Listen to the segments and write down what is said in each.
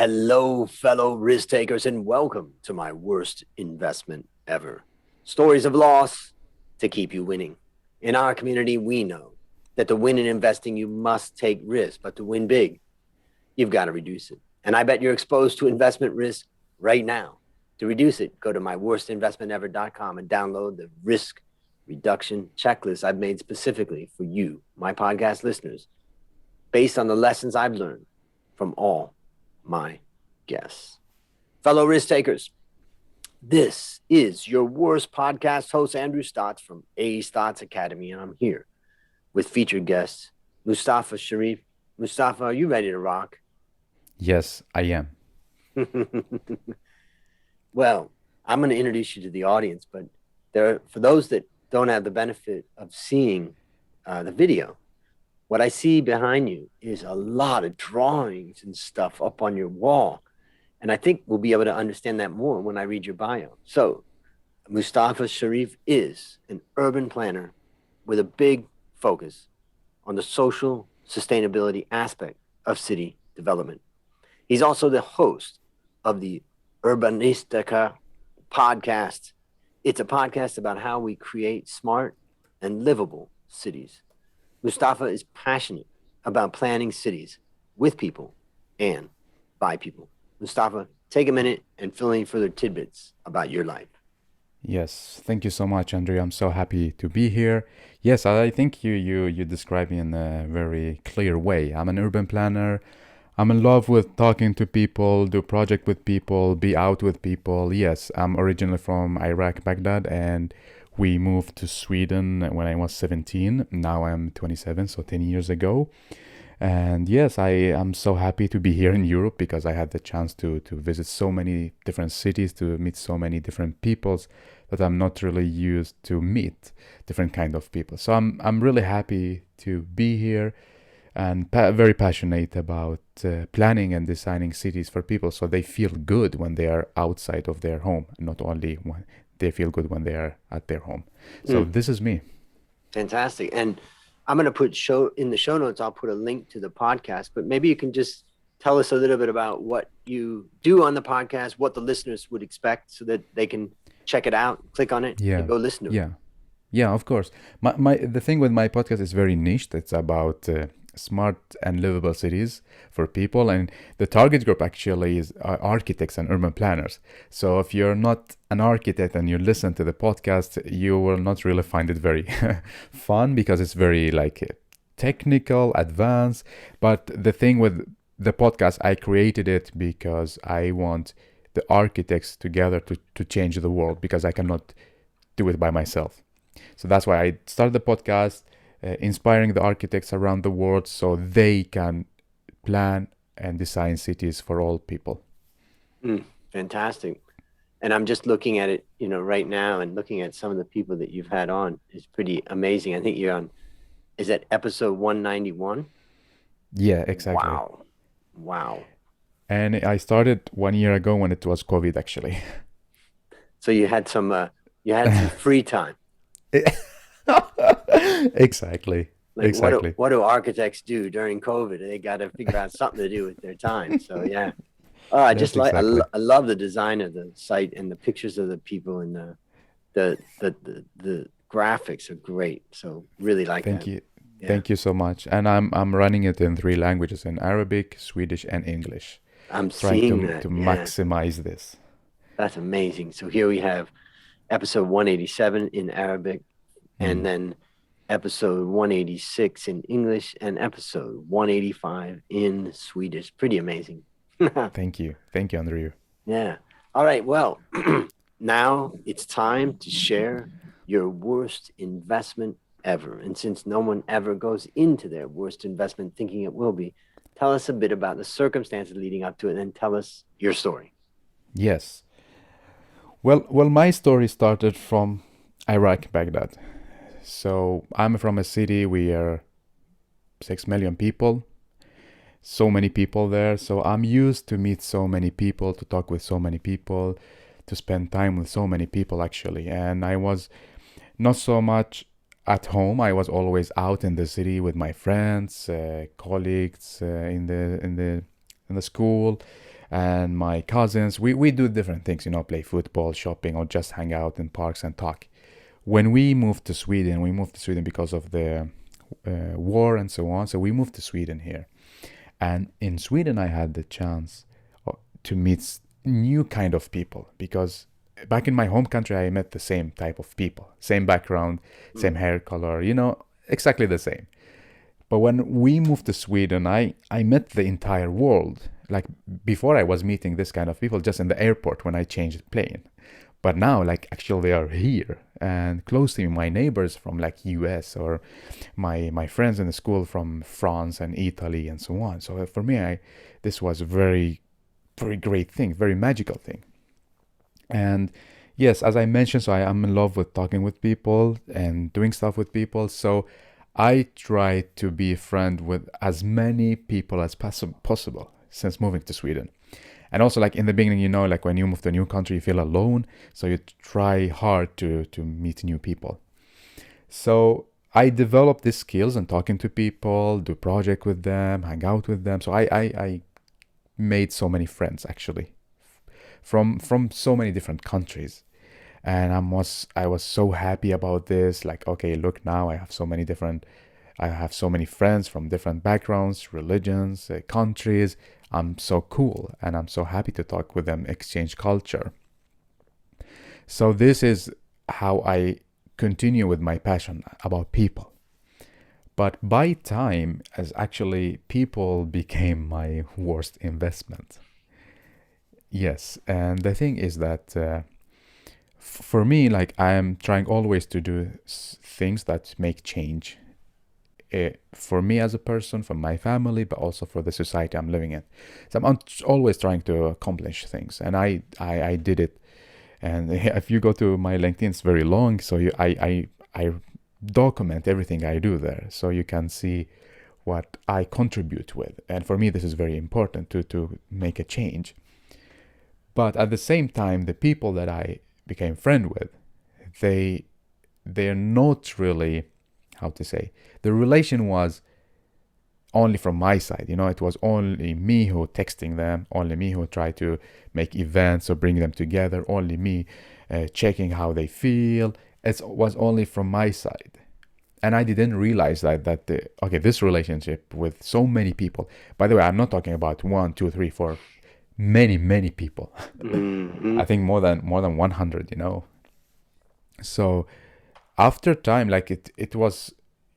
Hello, fellow risk takers, and welcome to my worst investment ever. Stories of loss to keep you winning. In our community, we know that to win in investing, you must take risk, but to win big, you've got to reduce it. And I bet you're exposed to investment risk right now. To reduce it, go to myworstinvestmentever.com and download the risk reduction checklist I've made specifically for you, my podcast listeners, based on the lessons I've learned from all my guests. Fellow risk takers, this is your worst podcast host, Andrew Stotts from A Stotts Academy, and I'm here with featured guest Mustafa Sherif. Mustafa, are you ready to rock? Yes, I am. Well, I'm going to introduce you to the audience, but for those that don't have the benefit of seeing the video, what I see behind you is a lot of drawings and stuff up on your wall. And I think we'll be able to understand that more when I read your bio. So, Mustafa Sherif is an urban planner with a big focus on the social sustainability aspect of city development. He's also the host of the Urbanistica podcast. It's a podcast about how we create smart and livable cities. Mustafa is passionate about planning cities with people and by people. Mustafa, take a minute and fill in further tidbits about your life. Yes, thank you so much, Andrew. I'm so happy to be here. Yes, I think you describe me in a very clear way. I'm an urban planner. I'm in love with talking to people, do project with people, be out with people. Yes, I'm originally from Iraq, Baghdad, and we moved to Sweden when I was 17. Now I'm 27, so 10 years ago. And yes, I am so happy to be here in Europe because I had the chance to visit so many different cities, to meet so many different peoples that I'm not really used to meet different kind of people. So I'm really happy to be here and very passionate about planning and designing cities for people so they feel good when they are outside of their home, not only when they feel good when they are at their home. So Mm, this is me. fantastic. And I'm going to put show in the show notes, I'll put a link to the podcast, but maybe you can just tell us a little bit about what you do on the podcast, what the listeners would expect so that they can check it out, click on it, and Yeah, go listen to it. yeah. Yeah, of course. The thing with my podcast is very niche. It's about smart and livable cities for people, and the target group actually is architects and urban planners. So if you're not an architect and you listen to the podcast, you will not really find it very fun because it's very like technical, advanced. But the thing with the podcast, I created it because I want the architects together to change the world because I cannot do it by myself. So that's why I started the podcast, inspiring the architects around the world so they can plan and design cities for all people. Mm, fantastic. And I'm just looking at it, right now and looking at some of the people that you've had on is pretty amazing. I think you're on, is that episode 191? Yeah, exactly. Wow. Wow. And I started 1 year ago when it was COVID, actually. So you had some free time. Exactly. Like what do, Exactly. what do architects do during COVID? They got to figure out something to do with their time. So yeah. Oh, I just That's like exactly. I love the design of the site and the pictures of the people and the graphics are great. So really like Thank that. you. Yeah. Thank you so much. And I'm running it in three languages, in Arabic, Swedish, and English, I'm trying seeing to that. Yeah. maximize this. That's amazing. So here we have episode 187 in Arabic, and Mm. then episode 186 in English, and episode 185 in Swedish. Pretty amazing. Thank you. Thank you, Andrew. Yeah. All right. Well, now it's time to share your worst investment ever. And since no one ever goes into their worst investment thinking it will be, tell us a bit about the circumstances leading up to it, and then tell us your story. Yes. Well, my story started from Iraq, Baghdad. So I'm from a city. We are 6 million people. So many people there. So I'm used to meet so many people, to talk with so many people, to spend time with so many people actually. And I was not so much at home. I was always out in the city with my friends, colleagues in the school, and my cousins. We do different things, play football, shopping, or just hang out in parks and talk. When we moved to Sweden because of the war and so on. So we moved to Sweden here. And in Sweden, I had the chance to meet new kind of people because back in my home country, I met the same type of people, same background, same Mm. hair color, exactly the same. But when we moved to Sweden, I met the entire world. Like before, I was meeting this kind of people just in the airport when I changed plane. But now, like actually, they are here and close to me. My neighbors from like US or my friends in the school from France and Italy and so on. So for me, this was a very great thing, very magical thing. And yes, as I mentioned, so I am in love with talking with people and doing stuff with people. So I try to be a friend with as many people as possible since moving to Sweden. And also, like in the beginning, like when you move to a new country, you feel alone. So you try hard to meet new people. So I developed these skills and talking to people, do project with them, hang out with them. So I made so many friends actually from so many different countries. And I was so happy about this. Like, okay, look now I have so many friends from different backgrounds, religions, countries. I'm so cool and I'm so happy to talk with them, exchange culture. So this is how I continue with my passion about people. But by time, as actually people became my worst investment. Yes, and the thing is that for me, like I am trying always to do things that make change for me as a person, for my family, but also for the society I'm living in. So I'm always trying to accomplish things, and I did it. And if you go to my LinkedIn, it's very long, so I document everything I do there, so you can see what I contribute with. And for me, this is very important to make a change. But at the same time, the people that I became friend with, they they're not really, how to say, the relation was only from my side. It was only me who texting them, only me who tried to make events or bring them together, only me checking how they feel. It was only from my side. And I didn't realize okay, this relationship with so many people, by the way, I'm not talking about one, two, three, four, many people. Mm-hmm. I think more than 100. So after time, like it was,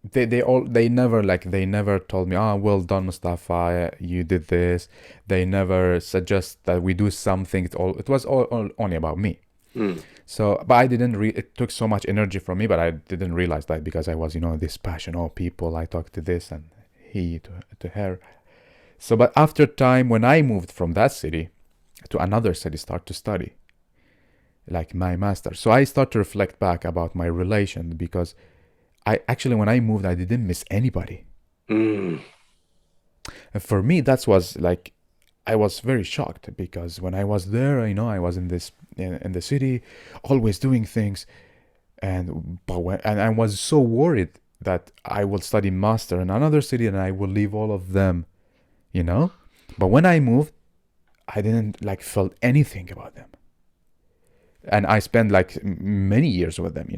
they never told me, ah, well done, Mustafa, you did this. They never suggest that we do something. It was all only about me. Mm. So, but I didn't it took so much energy from me, but I didn't realize that because I was, this passion. Oh, people, I talked to this and he to her. So, but after time, when I moved from that city to another city, start to study, like my master. So I start to reflect back about my relation because I actually, when I moved, I didn't miss anybody. Mm. And for me, that was like, I was very shocked because when I was there, I was in the city, always doing things, and I was so worried that I will study master in another city and I will leave all of them, you know. But when I moved, I didn't like felt anything about them, and I spent like many years with them.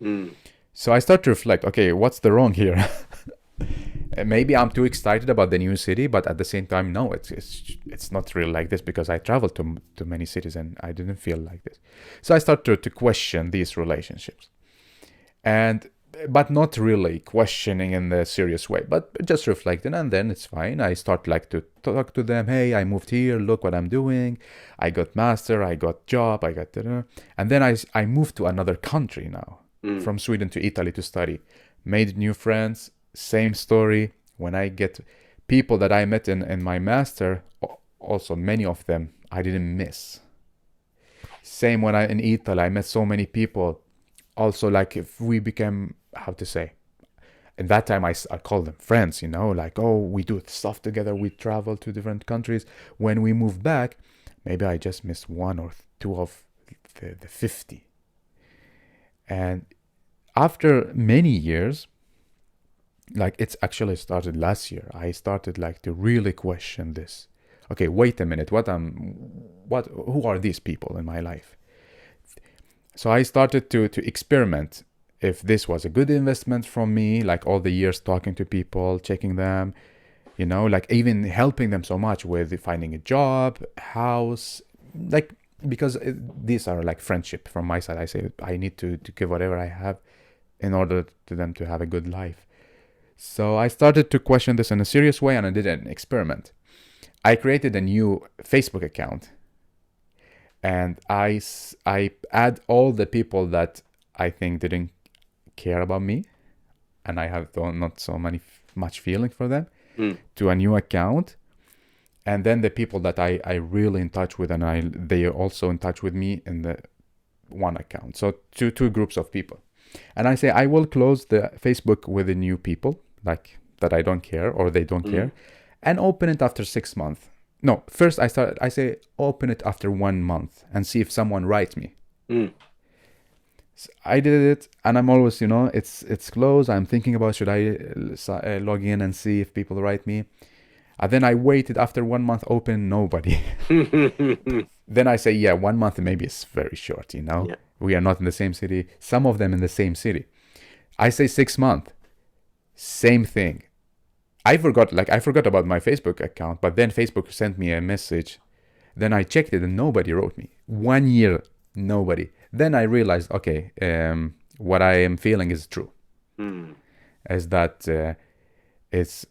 Mm. So I start to reflect, okay, what's the wrong here? Maybe I'm too excited about the new city, but at the same time, no, it's not really like this because I traveled to many cities and I didn't feel like this. So I start to question these relationships, and but not really questioning in the serious way, but just reflecting, and then it's fine. I start like to talk to them. Hey, I moved here. Look what I'm doing. I got master. I got job. I got and then I moved to another country now, Mm. from Sweden to Italy to study. Made new friends. Same story. When I get people that I met in my master, also many of them I didn't miss. Same when I in Italy, I met so many people. Also, like if we became, how to say, at that time I called them friends, like, oh, we do stuff together, we travel to different countries. When we move back, maybe I just missed one or two of the 50. And after many years, like it's actually started last year, I started like to really question this. okay, wait a minute, who are these people in my life? So I started to experiment if this was a good investment from me, like all the years talking to people, checking them, like even helping them so much with finding a job, house, like because these are like friendship from my side. I say I need to give whatever I have in order to them to have a good life. So I started to question this in a serious way, and I did an experiment. I created a new Facebook account, and I add all the people that I think didn't care about me, and I have not so much feeling for them, Mm. to a new account. And then the people that I really in touch with, and they are also in touch with me in the one account. So two groups of people. And I say I will close the Facebook with the new people, like that I don't care or they don't Mm. care, and open it after 6 months. No, first I say open it after 1 month and see if someone writes me. Mm. So I did it, and I'm always, it's closed. I'm thinking about should I log in and see if people write me. And then I waited after 1 month, open nobody. Then I say, yeah, 1 month maybe is very short, Yeah. We are not in the same city. Some of them in the same city. I say 6 months, same thing. I forgot about my Facebook account, but then Facebook sent me a message. Then I checked it and nobody wrote me. 1 year, nobody. Then I realized, okay, what I am feeling is true. Mm. Is that it's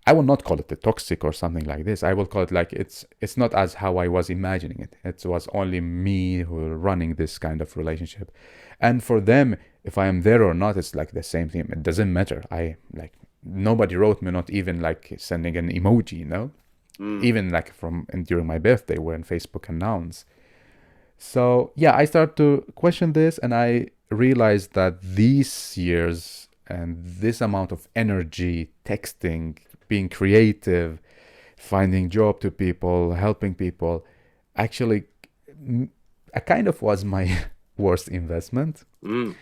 I will not call it a toxic or something like this. I will call it like it's not as how I was imagining it. It was only me who running this kind of relationship. And for them, if I am there or not, it's like the same thing. It doesn't matter. I like nobody wrote me, not even like sending an emoji. Mm. Even like from and during my birthday when Facebook announced. So yeah, I start to question this, and I realized that these years and this amount of energy, texting, being creative, finding job to people, helping people, actually, I kind of was my worst investment. Mm.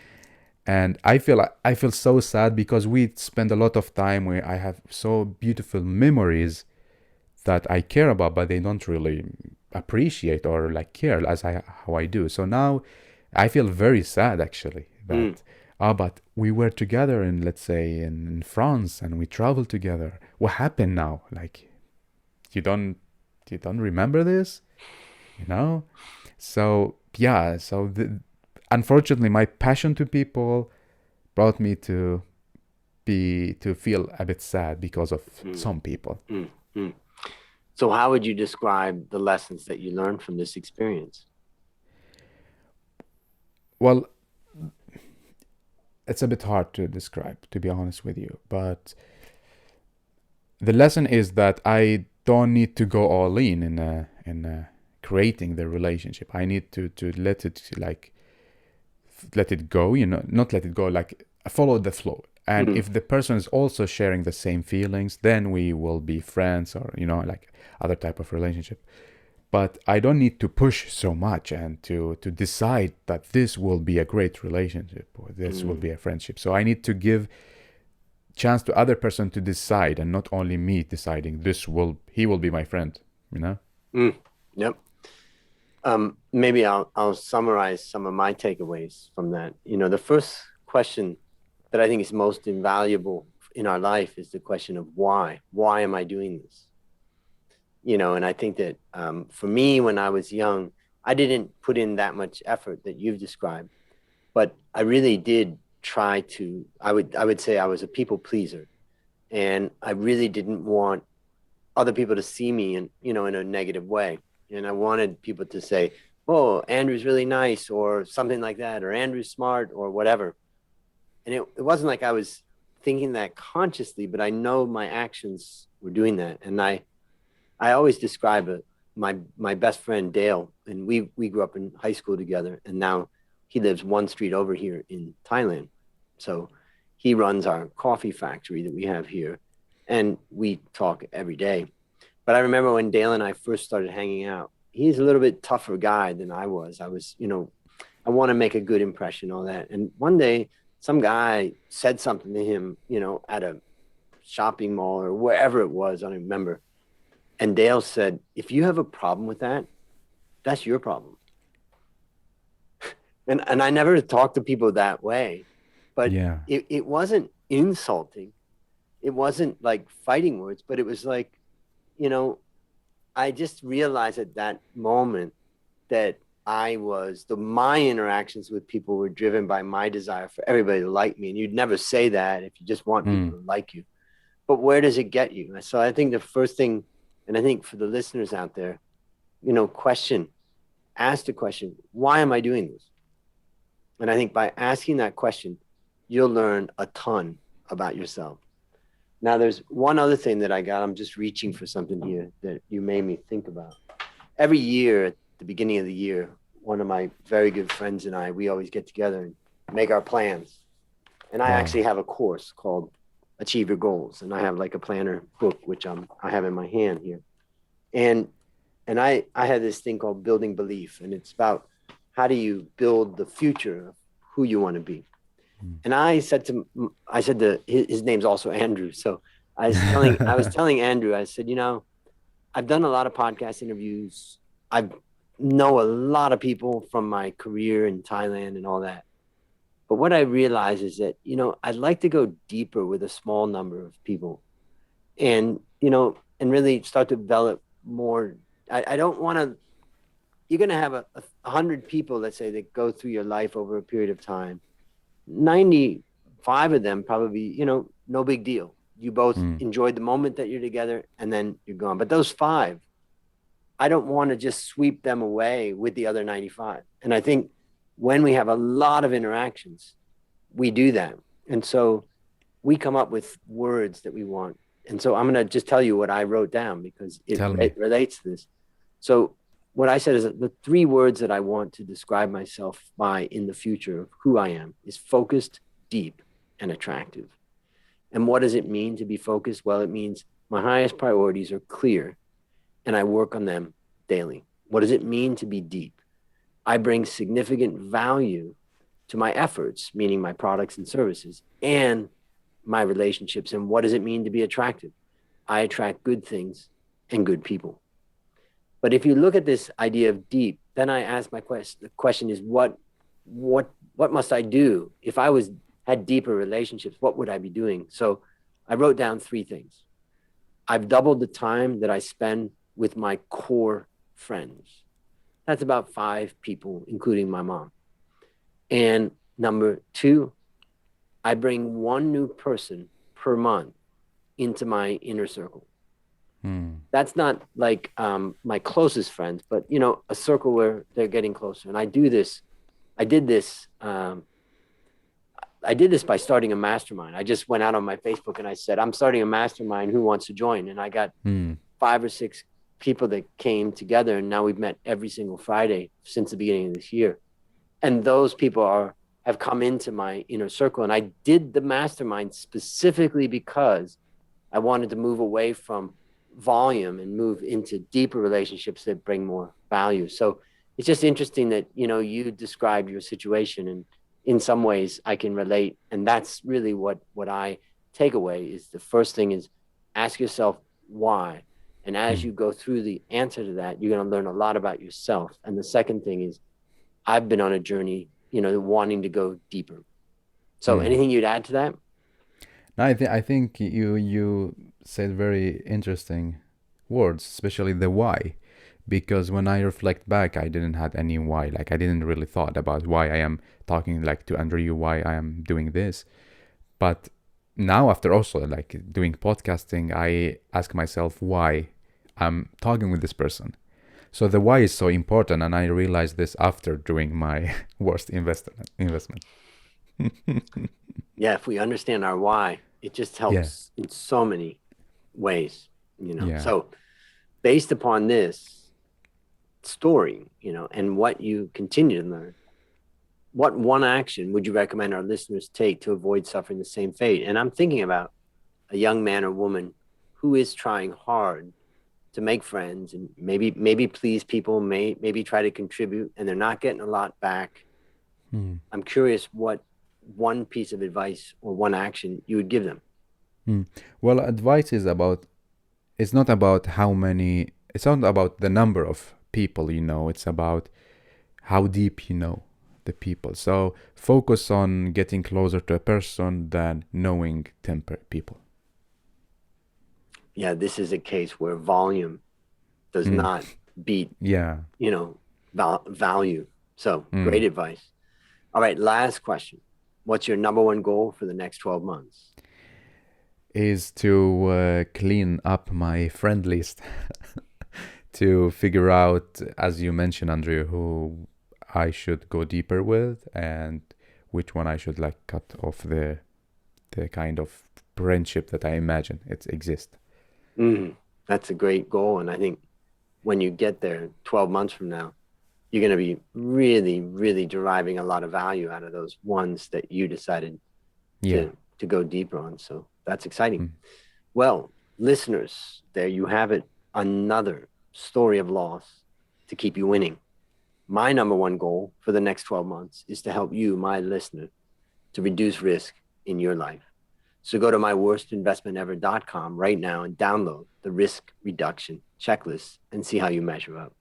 And I feel so sad because we spend a lot of time where I have so beautiful memories that I care about, but they don't really appreciate or like care as how I do. So now I feel very sad actually Mm. that but we were together in, let's say, in France, and we traveled together. What happened now? Like you don't you don't remember this, you know? So yeah, unfortunately my passion to people brought me to feel a bit sad because of Mm. some people. Mm. Mm. So, how would you describe the lessons that you learned from this experience? Well, it's a bit hard to describe, to be honest with you, but the lesson is that I don't need to go all in creating the relationship. I need to let it go, not let it go, like follow the flow. And Mm. if the person is also sharing the same feelings, then we will be friends, or like other type of relationship. But I don't need to push so much and to decide that this will be a great relationship or this will Mm. be a friendship. So I need to give chance to other person to decide, and not only me deciding he will be my friend, you know. Mm. Yep. Maybe I'll summarize some of my takeaways from that. The first question that I think is most invaluable in our life is the question of why. Why am I doing this? And I think that for me, when I was young, I didn't put in that much effort that you've described, but I really did try to. I would say I was a people pleaser, and I really didn't want other people to see me in a negative way. And I wanted people to say, "Oh, Andrew's really nice," or something like that, or "Andrew's smart," or whatever. And it wasn't like I was thinking that consciously, but I know my actions were doing that. And I always describe it. My best friend Dale, and we grew up in high school together, and now he lives one street over here in Thailand. So he runs our coffee factory that we have here, and we talk every day. But I remember when Dale and I first started hanging out, he's a little bit tougher guy than I was. I want to make a good impression, all that. And one day, some guy said something to him, at a shopping mall or wherever it was, I don't remember. And Dale said, if you have a problem with that, that's your problem. And I never talked to people that way, but Yeah. it wasn't insulting. It wasn't like fighting words, but it was like, you know, I just realized at that moment that my interactions with people were driven by my desire for everybody to like me. And you'd never say that if you just want people Mm. to like you. But where does it get you? So I think the first thing, and I think for the listeners out there, ask the question, why am I doing this? And I think by asking that question, you'll learn a ton about yourself. Now, there's one other thing that I got. I'm just reaching for something here that you made me think about. Every year at the beginning of the year, one of my very good friends and I, we always get together and make our plans. And I Wow. actually have a course called Achieve Your Goals. And I have like a planner book, which I have in my hand here. And I had this thing called building belief, and it's about how do you build the future of who you want to be. And I said to his name's also Andrew. So I was telling Andrew, I said, I've done a lot of podcast interviews. I know a lot of people from my career in Thailand and all that. But what I realize is that, I'd like to go deeper with a small number of people and, and really start to develop more. I don't want to, you're going to have a hundred people, let's say, that go through your life over a period of time. 95 of them probably, no big deal. You both Mm. enjoyed the moment that you're together and then you're gone. But those five, I don't want to just sweep them away with the other 95. And I think when we have a lot of interactions, we do that. And so we come up with words that we want. And so I'm going to just tell you what I wrote down because Tell me. it relates to this. So what I said is that the three words that I want to describe myself by in the future of who I am is focused, deep, and attractive. And what does it mean to be focused? Well, it means my highest priorities are clear and I work on them daily. What does it mean to be deep? I bring significant value to my efforts, meaning my products and services, and my relationships. And what does it mean to be attractive? I attract good things and good people. But if you look at this idea of deep, then I ask my question. The question is, what must I do if I had deeper relationships? What would I be doing? So I wrote down three things. I've doubled the time that I spend with my core friends. That's about five people, including my mom. And number two, I bring one new person per month into my inner circle. Mm. That's not like my closest friends, but a circle where they're getting closer. And I do this. I did this. I did this by starting a mastermind. I just went out on my Facebook and I said, I'm starting a mastermind. Who wants to join? And I got Mm. five or six people that came together. And now we've met every single Friday since the beginning of this year. And those people have come into my inner circle. And I did the mastermind specifically because I wanted to move away from volume and move into deeper relationships that bring more value. So it's just interesting that, you described your situation, and in some ways I can relate. And that's really what I take away is the first thing is ask yourself why. And as Mm. you go through the answer to that, you're going to learn a lot about yourself. And the second thing is I've been on a journey, wanting to go deeper. So Mm. anything you'd add to that? No, I think you said very interesting words, especially the why. Because when I reflect back, I didn't have any why. Like I didn't really thought about why I am talking like to Andrew, why I am doing this. But now after also like doing podcasting, I ask myself why I'm talking with this person. So the why is so important, and I realized this after doing my worst investment. Yeah, if we understand our why, it just Yeah, helps in so many ways. yeah. So based upon this story, and what you continue to learn, what one action would you recommend our listeners take to avoid suffering the same fate? And I'm thinking about a young man or woman who is trying hard to make friends and maybe please people, maybe try to contribute, and they're not getting a lot back. Hmm. I'm curious what one piece of advice or one action you would give them. Hmm. Well, advice is about it's not about how many, it's not about the number of people you know, it's about how deep you know the people. So focus on getting closer to a person than knowing 10 people. Yeah, this is a case where volume does Mm, not beat, yeah. value. So Mm. great advice. All right, last question. What's your number one goal for the next 12 months? Is to clean up my friend list to figure out, as you mentioned, Andrew, who I should go deeper with and which one I should like cut off the kind of friendship that I imagine it exists. Mm, that's a great goal. And I think when you get there 12 months from now, you're going to be really, really deriving a lot of value out of those ones that you decided Yeah. to go deeper on. So that's exciting. Mm. Well, listeners, there you have it. Another story of loss to keep you winning. My number one goal for the next 12 months is to help you, my listener, to reduce risk in your life. So go to myworstinvestmentever.com right now and download the risk reduction checklist and see how you measure up.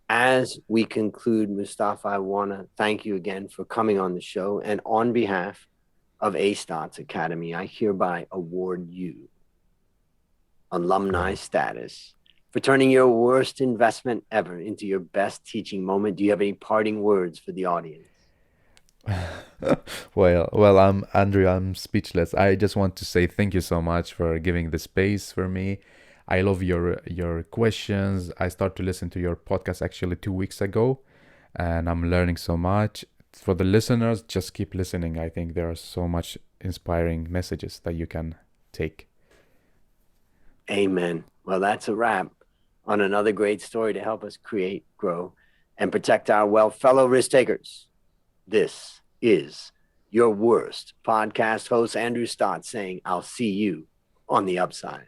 As we conclude, Mustafa, I want to thank you again for coming on the show. And on behalf of A Stotts Academy, I hereby award you alumni Wow. status for turning your worst investment ever into your best teaching moment. Do you have any parting words for the audience? Well, I'm Andrew. I'm speechless. I just want to say thank you so much for giving the space for me. I love your questions. I start to listen to your podcast actually 2 weeks ago, and I'm learning so much. For the listeners, just keep listening. I think there are so much inspiring messages that you can take. Amen. Well, that's a wrap on another great story to help us create, grow, and protect our wealth. Fellow risk takers, this is your worst podcast host, Andrew Stott, saying, I'll see you on the upside.